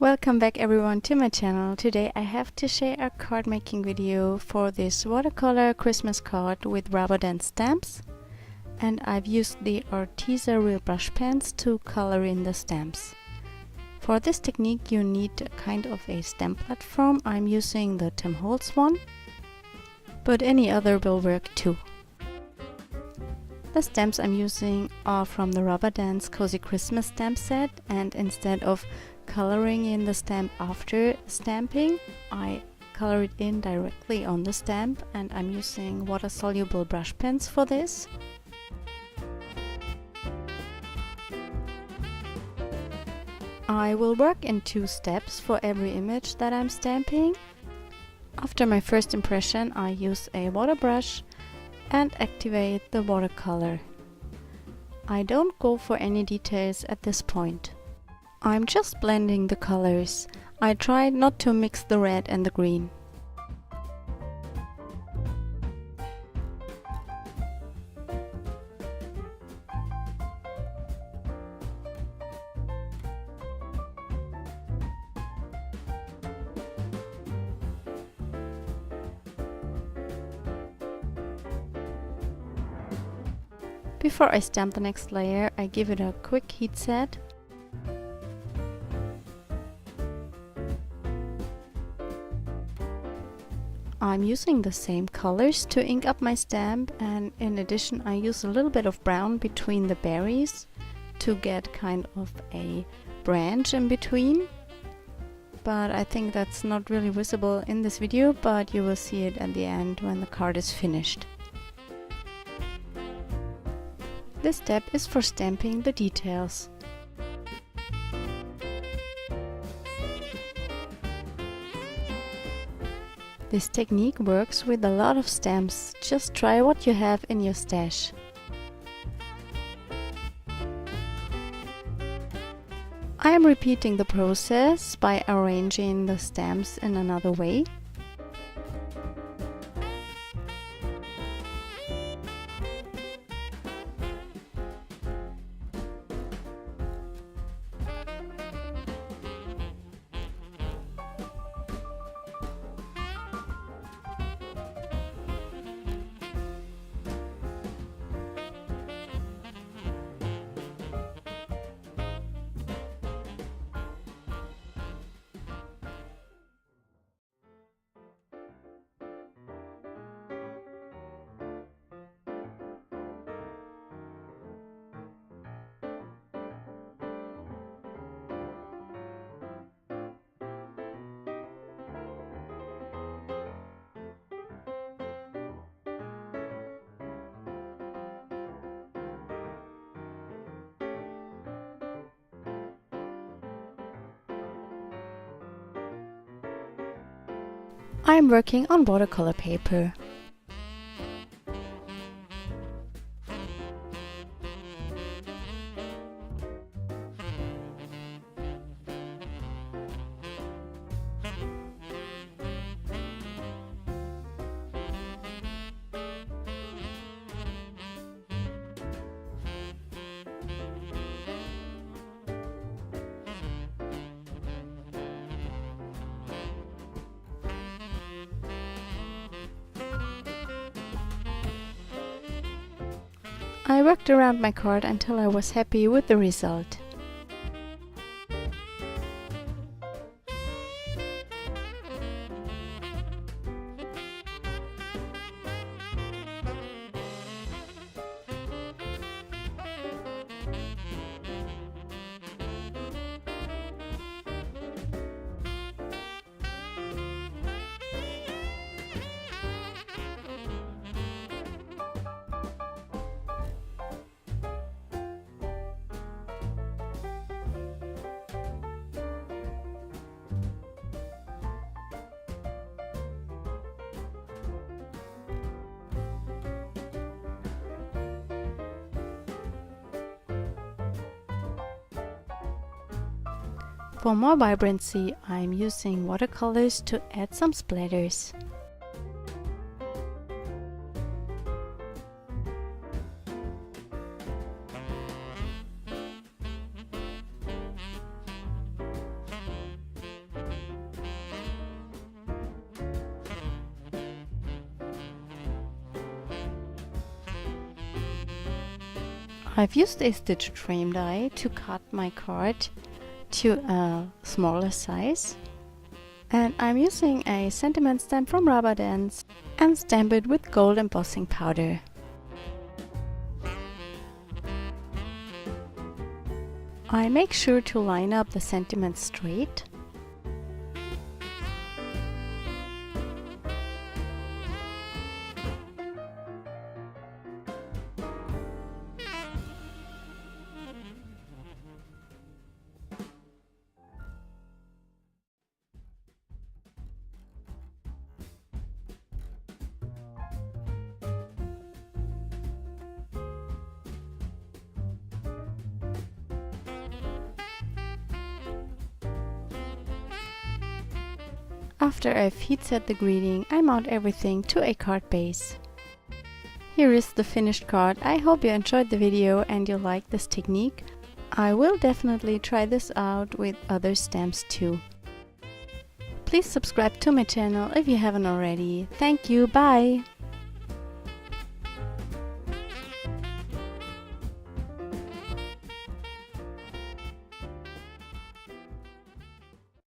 Welcome back everyone to my channel. Today I have to share a card making video for this watercolor Christmas card with rubber band stamps, and I've used the Arteza Real Brush Pens to color in the stamps. For this technique you need a kind of a stamp platform. I'm using the Tim Holtz one, but any other will work too. The stamps I'm using are from the Rubber Dance Cozy Christmas stamp set, and instead of coloring in the stamp after stamping, I color it in directly on the stamp, and I'm using water-soluble brush pens for this. I will work in 2 steps for every image that I'm stamping. After my first impression, I use a water brush and activate the watercolor. I don't go for any details at this point. I'm just blending the colors. I try not to mix the red and the green. Before I stamp the next layer, I give it a quick heat set. I'm using the same colors to ink up my stamp, and in addition I use a little bit of brown between the berries to get kind of a branch in between. But I think that's not really visible in this video, but you will see it at the end when the card is finished. This step is for stamping the details. This technique works with a lot of stamps. Just try what you have in your stash. I am repeating the process by arranging the stamps in another way. I'm working on watercolor paper. I worked around my card until I was happy with the result. For more vibrancy, I'm using watercolors to add some splatters. I've used a stitched frame die to cut my card to a smaller size. And I'm using a sentiment stamp from Rubber Dance and stamp it with gold embossing powder. I make sure to line up the sentiments straight. After I've heat set the greeting, I mount everything to a card base. Here is the finished card. I hope you enjoyed the video and you like this technique. I will definitely try this out with other stamps too. Please subscribe to my channel if you haven't already. Thank you, bye!